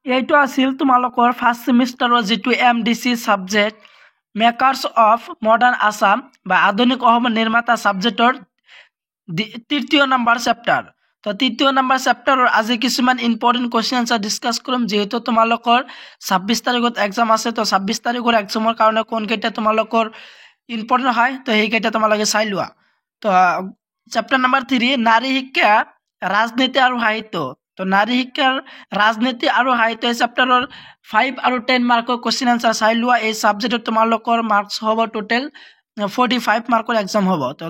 এইটো আছিল তোমালোকৰ ফাৰ্ষ্ট ছেমিষ্টাৰৰ যিটো MDC subject makers of modern Assam বা আধুনিক অসমৰ নিৰ্মাতা ছাবজেক্টৰ তৃতীয় নম্বৰ চেপ্টাৰ। তো তৃতীয় নম্বৰ চেপ্টাৰৰ আজি কিছুমান ইম্পৰ্টেণ্ট কুৱেশ্যন আনচাৰ ডিছকাছ কৰিম, যিহেতু তোমালোকৰ 26 তাৰিখত এক্সাম আছে। তো 26 তাৰিখৰ এক্সামৰ কাৰণে কোনকেইটা তোমালোকৰ ইম্পৰ্টেণ্ট হয়, তো সেইকেইটা তোমালোকে চাই লোৱা। তো চেপ্টাৰ নম্বৰ 3 নাৰী শিক্ষা ৰাজনীতি আৰু সাহিত্য। তো নাৰী শিক্ষাৰ ৰাজনীতি আৰু সাহিত্য এই চেপ্টাৰৰ 5 আৰু 10 মাৰ্কৰ কুৱেশ্যন আনচাৰ চাই লোৱা। এই ছাবজেক্টত তোমালোকৰ মাৰ্কছ হ'ব টোটেল 45 মাৰ্কৰ এক্সাম হ'ব। তো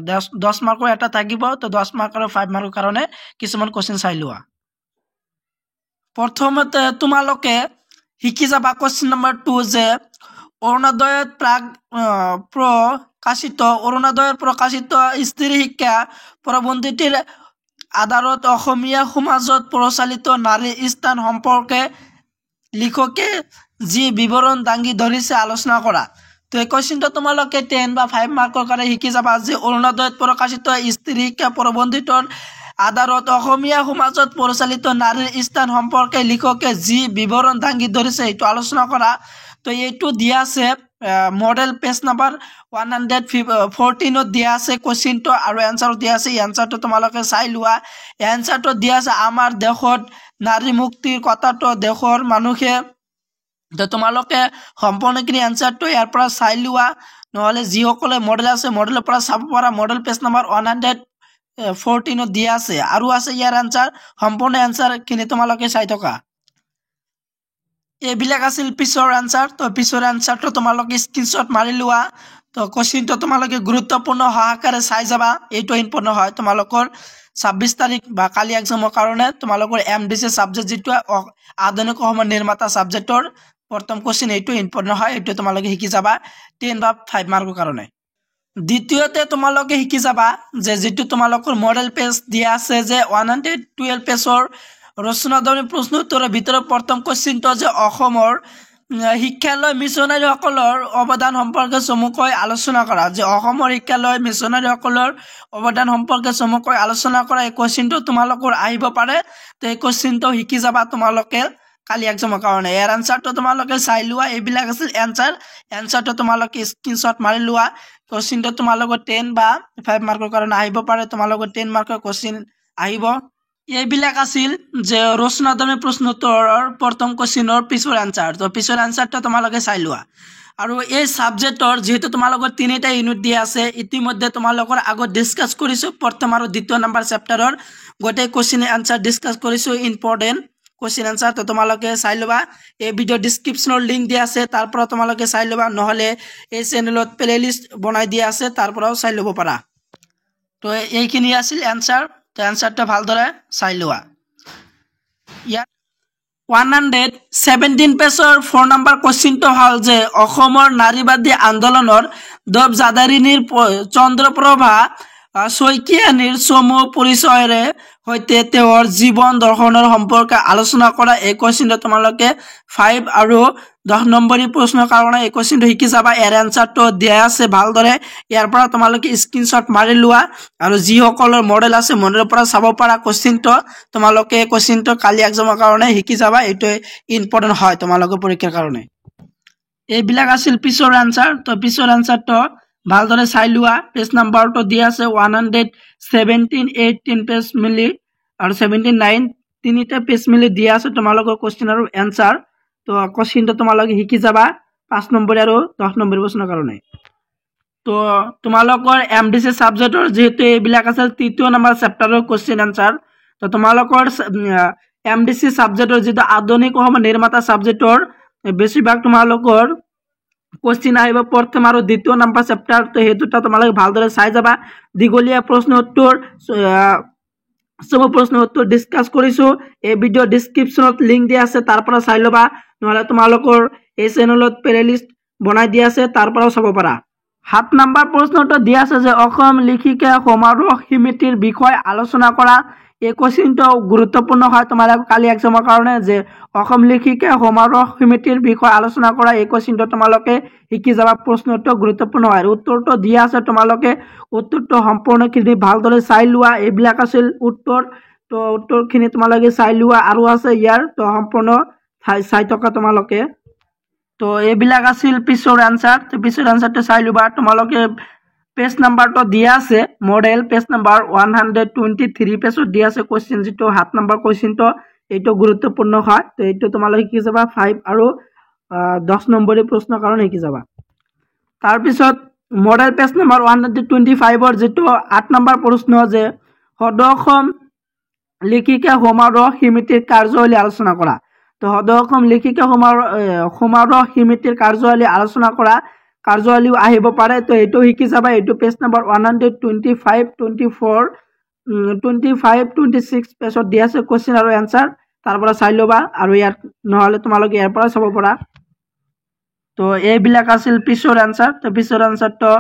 10 মাৰ্কৰ এটা থাকিব, তো 10 মাৰ্ক আৰু 5 মাৰ্কৰ কাৰণে কিছুমান কুৱেশ্যন চাই লোৱা। প্ৰথমতে তোমালোকে শিকি যাবা কুৱেশ্যন নম্বৰ 2 যে অৰুণোদয়ত প্ৰকাশিত স্ত্ৰী শিক্ষা প্ৰবন্ধটিৰ আধাৰত অসমীয়া সমাজত প্ৰচলিত নাৰীৰ স্থান সম্পৰ্কে লিখকে যি বিৱৰণ দাঙি ধৰিছে আলোচনা কৰা। তো এই কুৱেশ্যনটো তোমালোকে 10 বা 5 মাৰ্কৰ কাৰণে শিকি যাবা যে অৰুণোদয়ত প্ৰকাশিত স্ত্ৰী শিক্ষা প্ৰবন্ধটোৰ আধাৰত অসমীয়া সমাজত প্ৰচলিত নাৰীৰ স্থান সম্পৰ্কে লিখকে যি বিৱৰণ দাঙি ধৰিছে এইটো আলোচনা কৰা। তো এইটো দিয়া আছে মডেল পেজ নাম্বাৰ 114 দিয়া আছে কুৱেশ্যনটো, আৰু এনচাৰো দিয়া আছে। এই এনচাৰটো তোমালোকে চাই লোৱা। এনচাৰটো দিয়া আছে আমাৰ দেশত নাৰী মুক্তিৰ কথাটো দেশৰ মানুহে। তো তোমালোকে সম্পূৰ্ণখিনি এনচাৰটো ইয়াৰ পৰা চাই লোৱা, নহ'লে যিসকলে মডেল আছে মডেলৰ পৰা চাব পাৰা। মডেল পেজ নাম্বাৰ 114 দিয়া আছে, আৰু আছে ইয়াৰ এনচাৰ। সম্পূৰ্ণ এনচাৰখিনি তোমালোকে চাই থকা। এইবিলাক আছিল পিছৰ এনচাৰ। তো পিছৰ এনচাৰটো তোমালোকে স্ক্ৰীনশ্বট মাৰি লোৱা। তো কুৱেশ্যনটো তোমালোকে গুৰুত্বপূৰ্ণ সহকাৰে চাই যাবা। এইটো ইম্পৰ্টেণ্ট হয় তোমালোকৰ 26 তাৰিখ বা কালি এক্সামৰ কাৰণে। তোমালোকৰ MDC ছাবজেক্ট যিটো আধুনিক অসমৰ নিৰ্মাতা ছাবজেক্টৰ প্ৰথম কুৱেশ্যন এইটো ইম্পৰ্টেণ্ট হয়। এইটো তোমালোকে শিকি যাবা 10 বা 5 মাৰ্কৰ কাৰণে। দ্বিতীয়তে তোমালোকে শিকি যাবা যে যিটো তোমালোকৰ মডেল পেজ দিয়া আছে যে 112 পেজৰ ৰচনাধৰ্মী প্ৰশ্ন উত্তৰৰ ভিতৰত প্ৰথম কুৱেশ্যনটো যে অসমৰ শিক্ষালয় মিছনাৰীসকলৰ অৱদান সম্পৰ্কে চমুকৈ আলোচনা কৰা। যে অসমৰ শিক্ষালয় মিছনাৰীসকলৰ অৱদান সম্পৰ্কে চমুকৈ আলোচনা কৰা এই কুৱেশ্যনটো তোমালোকৰ আহিব পাৰে। তো এই কুৱেশ্যনটো শিকি যাবা তোমালোকে কালি এক্সামৰ কাৰণে। ইয়াৰ এনচাৰটো তোমালোকে চাই লোৱা। এইবিলাক আছিল এনচাৰটো তোমালোকে স্ক্ৰীনশ্বট মাৰি লোৱা। কুৱেশ্যনটো তোমালোকৰ 10 বা 5 মাৰ্কৰ কাৰণে আহিব পাৰে। তোমালোকৰ 10 মাৰ্কৰ কুৱেশ্যন আহিব। এইবিলাক আছিল যে ৰচনাধৰ্মী প্ৰশ্ন উত্তৰৰ প্ৰথম কুৱেশ্যনৰ পিছৰ এনচাৰ। তো পিছৰ এনচাৰটো তোমালোকে চাই লোৱা। আৰু এই ছাবজেক্টৰ যিহেতু তোমালোকৰ 3টা ইউনিট দিয়া আছে, ইতিমধ্যে তোমালোকৰ আগত ডিছকাছ কৰিছোঁ প্ৰথম আৰু দ্বিতীয় নম্বৰ চেপ্টাৰৰ গোটেই কুৱেশ্যন এনচাৰ ডিছকাছ কৰিছোঁ। ইম্পৰ্টেণ্ট কুৱেশ্যন এনচাৰ তো তোমালোকে চাই ল'বা। এই ভিডিঅ' ডিছক্ৰিপশ্যনৰ লিংক দিয়া আছে, তাৰ পৰা তোমালোকে চাই ল'বা, নহ'লে এই চেনেলত প্লেলিষ্ট বনাই দিয়া আছে, তাৰ পৰাও চাই ল'ব পাৰা। তো এইখিনি আছিল এনচাৰ। তো এনচাৰটো ভালদৰে চাই লোৱা। ইয়াত 117 পেজৰ 4 নম্বৰ কুৱেশ্যনটো হ'ল যে অসমৰ নাৰীবাদী আন্দোলনৰ দবজাদাৰিনীৰ চন্দ্ৰপ্ৰভা শইকীয়ানীৰ চমু পৰিচয়ৰে সৈতে তেওঁৰ জীৱন দৰ্শনৰ সম্পৰ্কে আলোচনা কৰা। এই কুৱেশ্যনটো তোমালোকে 5 আৰু 10 নম্বৰী প্ৰশ্নৰ কাৰণে এই কুৱেশ্যনটো শিকি যাবা। ইয়াৰ এনচাৰটো দিয়া আছে ভালদৰে। ইয়াৰ পৰা তোমালোকে স্ক্ৰীনশ্বট মাৰি লোৱা, আৰু যিসকলৰ মডেল আছে মডেলৰ পৰা চাব পাৰা কুৱেশ্যনটো। তোমালোকে কুৱেশ্যনটো কালি এক্সামৰ কাৰণে শিকি যাবা। এইটো ইম্পৰ্টেণ্ট হয় তোমালোকৰ পৰীক্ষাৰ কাৰণে। এইবিলাক আছিল পিছৰ এনচাৰ। তো পিছৰ এনচাৰটো ভালদৰে চাই লোৱা। পেজ নাম্বাৰটো দিয়া আছে 117, 18 পেজ মিলি আৰু 79 তিনিটা পেজ মিলি দিয়া আছে তোমালোকৰ কুৱেশ্যন আৰু এনচাৰ। তো কুৱেশ্যনটো তোমালোকে শিকি যাবা 5 নম্বৰ আৰু 10 নম্বৰ প্ৰশ্নৰ কাৰণে। তো তোমালোকৰ MDC ছাবজেক্টৰ যিহেতু এইবিলাক আছে তৃতীয় নম্বৰ চেপ্টাৰৰ কুৱেশ্যন এনচাৰ। তো তোমালোকৰ MDC ছাবজেক্টৰ যিটো আধুনিক অসমৰ নিৰ্মাতা ছাবজেক্টৰ বেছিভাগ তোমালোকৰ কুৱেশ্যন আহিব প্ৰথম আৰু দ্বিতীয় নম্বৰ চেপ্টাৰ। তো সেই দুটা তোমালোকে ভালদৰে চাই যাবা। দীঘলীয়া প্ৰশ্ন উত্তৰ চমু প্ৰশ্ন উত্তৰ ডিছকাছ কৰিছোঁ। এই ভিডিঅ' ডিছক্ৰিপশ্যনত লিংক দিয়া আছে, তাৰ পৰা চাই ল'বা, নহ'লে তোমালোকৰ এই চেনেলত প্লেলিষ্ট বনাই দিয়া আছে, তাৰ পৰাও চাব পাৰা। 7 নম্বৰ প্ৰশ্নটো দিয়া আছে যে অসম লেখিকা সমাৰোহ সমিতিৰ বিষয়ে আলোচনা কৰা। এই কুৱেশ্যনটো গুৰুত্বপূৰ্ণ হয় তোমালোকৰ কালি এক্সামৰ কাৰণে, যে অসম লেখিকা সমাৰোহ সমিতিৰ বিষয়ে আলোচনা কৰা। এই কুৱেশ্যনটো তোমালোকে শিকি যাবা। প্ৰশ্নটো গুৰুত্বপূৰ্ণ হয়। উত্তৰটো দিয়া আছে, তোমালোকে উত্তৰটো সম্পূৰ্ণখিনি ভালদৰে চাই লোৱা। এইবিলাক আছিল উত্তৰ। তো উত্তৰখিনি তোমালোকে চাই লোৱা, আৰু আছে ইয়াৰ তো সম্পূৰ্ণ চাই থকা তোমালোকে। তো এইবিলাক আছিল পিছৰ এনসাৰ। তো পিছৰ এনসাৰটো চাই লবা। তোমালোকে পেজ নাম্বাৰটো দিয়া আছে, মডেল পেজ নাম্বাৰ 123 পেজত দিয়া আছে কোৱেশ্চন, যেটো 7 নম্বৰ কোৱেশ্চনটো এইটো গুৰুত্বপূৰ্ণ হয়। তো এইটো তোমালোকে কি যাবা 5 আৰু 10 নম্বৰী প্ৰশ্নৰ কাৰণে কি যাবা। তাৰ পিছত মডেল পেজ নাম্বাৰ 125ৰ যেটো 8 নম্বৰ প্ৰশ্ন যে সদৌ অসম লিখিকা সমাৰোহ সমিতিৰ কাৰ্যাৱলী আলোচনা কৰা। তো সদৌ অসম লিখিকা সমাৰোহ সমিতিৰ কাৰ্যাৱলী আলোচনা কৰা কাৰ্যাৱলীও আহিব পাৰে। তো এইটো শিকি যাবা। এইটো পেজ নাম্বাৰ 125, 24, 25, 26 পেজত দিয়া আছে কোৱেশ্চন আৰু এনসাৰ। তাৰ পৰা চাই ল'বা, আৰু ইয়াত নহ'লে তোমালোকে ইয়াৰ পৰা চাব পাৰা। তো এইবিলাক আছিল পিছৰ এনসাৰ। তো পিছৰ এনসাৰটো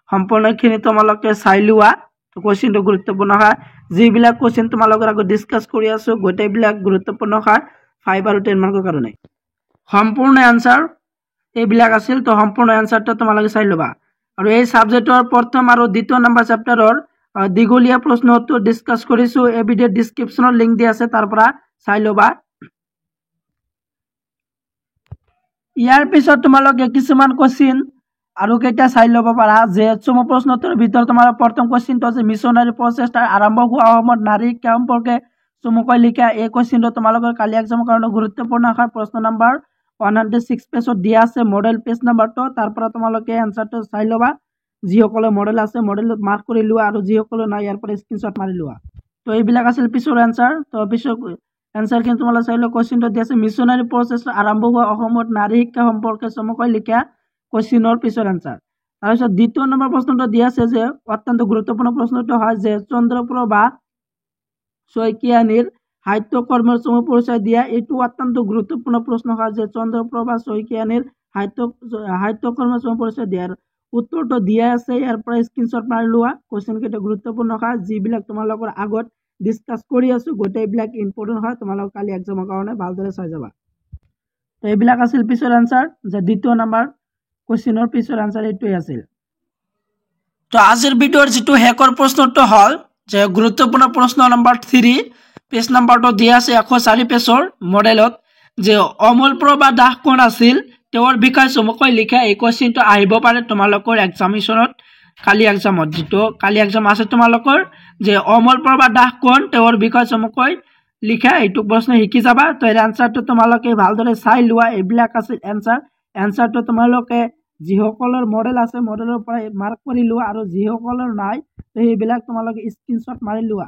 সম্পূৰ্ণখিনি তোমালোকে চাই লোৱা। তো কোৱেশ্চনটো গুৰুত্বপূৰ্ণ হয়। যিবিলাক কোৱেশ্চন তোমালোকৰ আগত ডিছকাছ কৰি আছো গোটেইবিলাক গুৰুত্বপূৰ্ণ হয় 5 আৰু 10 মাৰ্কৰ কাৰণে। সম্পূৰ্ণ এনসাৰ এইবিলাক আছিল। তো সম্পূৰ্ণ এনসাৰটো তোমালোকে চাই ল'বা। আৰু এই সাবজেক্টৰ প্ৰথম আৰু দ্বিতীয় নম্বৰ চেপ্টাৰৰ দীঘলীয়া প্ৰশ্ন উত্তৰ ডিছকাছ কৰিছো। এই ভিডিঅ'ৰ ডিছক্ৰিপশ্যনত লিংক দিয়া আছে, তাৰ পৰা চাই ল'বা। ইয়াৰ পিছত তোমালোকে কিছুমান কোৱেশ্চন আৰু কেইটা চাই ল'ব পাৰা। যে চমু প্ৰশ্নটোৰ ভিতৰত তোমাৰ প্ৰথম কোৱেশ্চনটো আছে মিছনাৰী প্ৰচেষ্টাৰ আৰম্ভ হোৱা সময়ত নাৰী শিক্ষা সম্পৰ্কে চমুকৈ লিখা। এই কোৱেশ্চনটো তোমালোকৰ কালি এক্সামৰ কাৰণে গুৰুত্বপূৰ্ণ হয়। প্ৰশ্ন নম্বৰ 106 পেজত দিয়া আছে মডেল পেজ নাম্বাৰটো। তাৰ পৰা তোমালোকে এনসাৰটো চাই ল'বা। যিসকলে মডেল আছে মডেলত মাৰ্ক কৰি লোৱা, আৰু যিসকলে নাই ইয়াৰ পৰা স্ক্ৰীনশ্বট মাৰি লোৱা। তো এইবিলাক আছিল পিছৰ এনসাৰ। তো পিছৰ এনসাৰখিনি তোমালোকে চাই লোৱা। কোৱেশ্চনটো দিয়া আছে মিছনাৰী প্ৰচেষ্টা আৰম্ভ হোৱা অসমত নাৰী শিক্ষা সম্পৰ্কে চমুকৈ লিখা। কোৱেশ্চনৰ পিছৰ এনসাৰ। তাৰপিছত দ্বিতীয় নম্বৰ প্ৰশ্নটো দিয়া আছে যে অত্যন্ত গুৰুত্বপূৰ্ণ প্ৰশ্নটো হয় যে চন্দ্ৰপ্ৰভা শইকীয়ানীৰ সাহিত্যকৰ্মৰ চমু পৰিচয় দিয়া। এইটো অত্যন্ত গুৰুত্বপূৰ্ণ প্ৰশ্ন হয় যে চন্দ্ৰপ্ৰভা শইকীয়ানীৰ সাহিত্যকৰ্মৰ চমু পৰিচয় দিয়াৰ উত্তৰটো দিয়া আছে। ইয়াৰ পৰা স্ক্ৰীনশ্বট মাৰি লোৱা। কোৱেশ্চন কেইটা গুৰুত্বপূৰ্ণ হয়, যিবিলাক তোমালোকৰ আগত ডিছকাছ কৰি আছো গোটেইবিলাক ইম্পৰ্টেণ্ট হয়। তোমালোক কালি এক্সামৰ কাৰণে ভালদৰে চাই যাবা। তো এইবিলাক আছিল পিছৰ এনসাৰ। যে দ্বিতীয় নম্বৰ কোৱেশ্চনৰ পিছৰ এনসাৰ এইটোৱে আছিল। তো আজিৰ ভিডিঅ'ৰ যেটো শেষৰ প্ৰশ্নটো হ'ল যে গুৰুত্বপূৰ্ণ প্ৰশ্ন নম্বৰ 3 পেজ নাম্বাৰটো দিয়া আছে 104 পেজৰ মডেলত যে অমলপ্ৰভা দাস কোন আছিল, তেওঁৰ বিষয়ে চমুকৈ লিখা। এই কোৱেশ্চনটো আহিব পাৰে তোমালোকৰ এক্সামিনেশ্যনত কালি এক্সামত। যেটো কালি এক্সাম আছে তোমালোকৰ যে অমলপ্ৰভা দাস কোন, তেওঁৰ বিষয়ে চমুকৈ লিখা। এইটো প্ৰশ্ন শিকি যাবা। তো এই এনসাৰটো তোমালোকে ভালদৰে চাই লোৱা। এইবিলাক আছিল এনসাৰ। এনসাৰটো তোমালোকে যিসকলৰ মডেল আছে মডেলৰ পৰা মাৰ্ক কৰি লোৱা, আৰু যিসকলৰ নাই তো সেইবিলাক তোমালোকে স্ক্ৰীনশ্বট মাৰি লোৱা।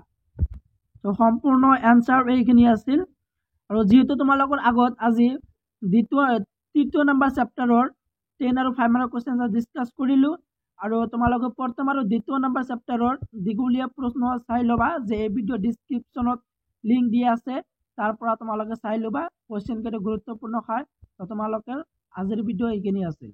তো সম্পূৰ্ণ এনসাৰ এইখিনি আছিল। আৰু যিহেতু তোমালোকৰ আগত আজি তৃতীয় নম্বৰ চেপ্টাৰৰ 10 আৰু 5 মাৰ্কৰ কোৱেশ্চন ডিছকাছ কৰিলোঁ, আৰু তোমালোকে প্ৰথম আৰু দ্বিতীয় নম্বৰ চেপ্টাৰৰ দীঘলীয়া প্ৰশ্ন চাই ল'বা। যে এই ভিডিঅ' ডিছক্ৰিপশ্যনত লিংক দিয়া আছে, তাৰ পৰা তোমালোকে চাই ল'বা। কোৱেশ্চন কেইটা গুৰুত্বপূৰ্ণ হয়। তো তোমালোকৰ আজিৰ ভিডিঅ' এইখিনি আছিল।